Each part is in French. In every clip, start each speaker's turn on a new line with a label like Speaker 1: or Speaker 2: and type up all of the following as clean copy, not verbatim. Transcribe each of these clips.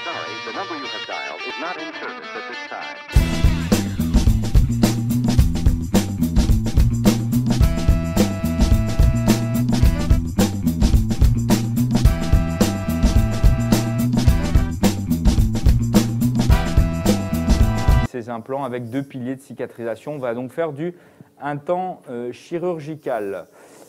Speaker 1: sorry, the number you have dialed is not in service at this time.
Speaker 2: Ces implants avec 2 piliers de cicatrisation. On va donc faire un temps chirurgical.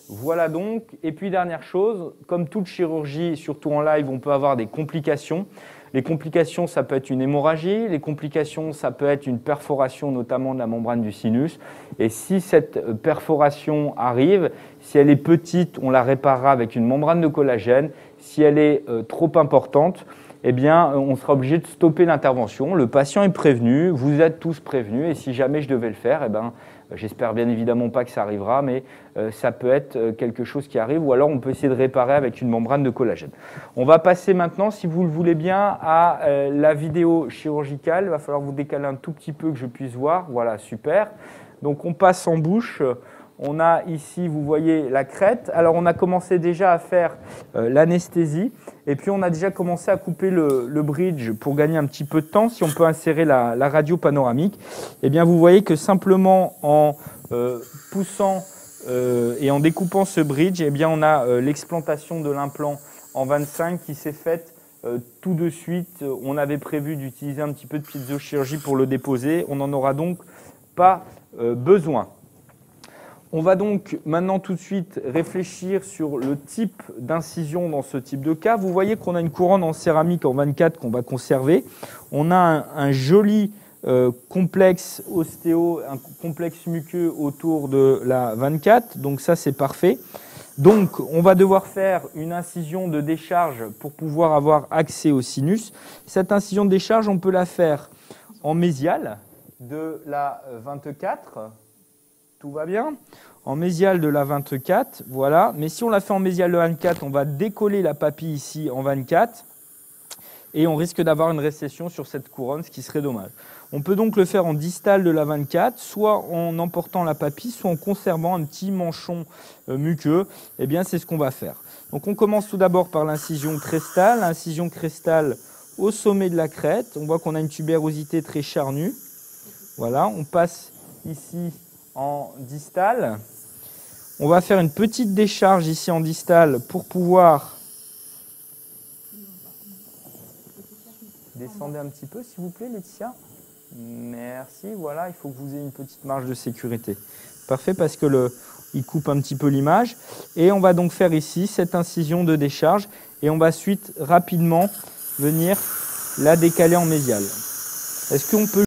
Speaker 2: Voilà donc. Et puis dernière chose, comme toute chirurgie, surtout en live, on peut avoir des complications. Les complications, ça peut être une hémorragie. Les complications, ça peut être une perforation, notamment de la membrane du sinus. Et si cette perforation arrive, si elle est petite, on la réparera avec une membrane de collagène. Si elle est trop importante, eh bien, on sera obligé de stopper l'intervention. Le patient est prévenu, vous êtes tous prévenus, et si jamais je devais le faire, eh bien, j'espère bien évidemment pas que ça arrivera, mais ça peut être quelque chose qui arrive, ou alors on peut essayer de réparer avec une membrane de collagène. On va passer maintenant, si vous le voulez bien, à la vidéo chirurgicale. Il va falloir vous décaler un tout petit peu que je puisse voir. Voilà, super. Donc on passe en bouche. On a ici, vous voyez, la crête. Alors, on a commencé déjà à faire l'anesthésie. Et puis, on a déjà commencé à couper le bridge pour gagner un petit peu de temps. Si on peut insérer la radio panoramique, eh bien, vous voyez que simplement en poussant et en découpant ce bridge, eh bien, on a l'explantation de l'implant en 25 qui s'est faite tout de suite. On avait prévu d'utiliser un petit peu de piezochirurgie pour le déposer. On n'en aura donc pas besoin. On va donc maintenant tout de suite réfléchir sur le type d'incision dans ce type de cas. Vous voyez qu'on a une couronne en céramique en 24 qu'on va conserver. On a un joli complexe ostéo, un complexe muqueux autour de la 24. Donc ça, c'est parfait. Donc, on va devoir faire une incision de décharge pour pouvoir avoir accès au sinus. Cette incision de décharge, on peut la faire en mésiale de la 24. Tout va bien. En mésiale de la 24, voilà. Mais si on la fait en mésiale de 24, on va décoller la papille ici en 24 et on risque d'avoir une récession sur cette couronne, ce qui serait dommage. On peut donc le faire en distal de la 24, soit en emportant la papille, soit en conservant un petit manchon muqueux. Eh bien, c'est ce qu'on va faire. Donc, on commence tout d'abord par l'incision crestale. L'incision crestale au sommet de la crête. On voit qu'on a une tubérosité très charnue. Voilà, on passe ici en distal. On va faire une petite décharge ici en distal pour pouvoir descendre un petit peu, s'il vous plaît, Laetitia. Merci. Voilà, il faut que vous ayez une petite marge de sécurité. Parfait, parce que il coupe un petit peu l'image. Et on va donc faire ici cette incision de décharge et on va ensuite rapidement venir la décaler en mésiale. Est-ce qu'on peut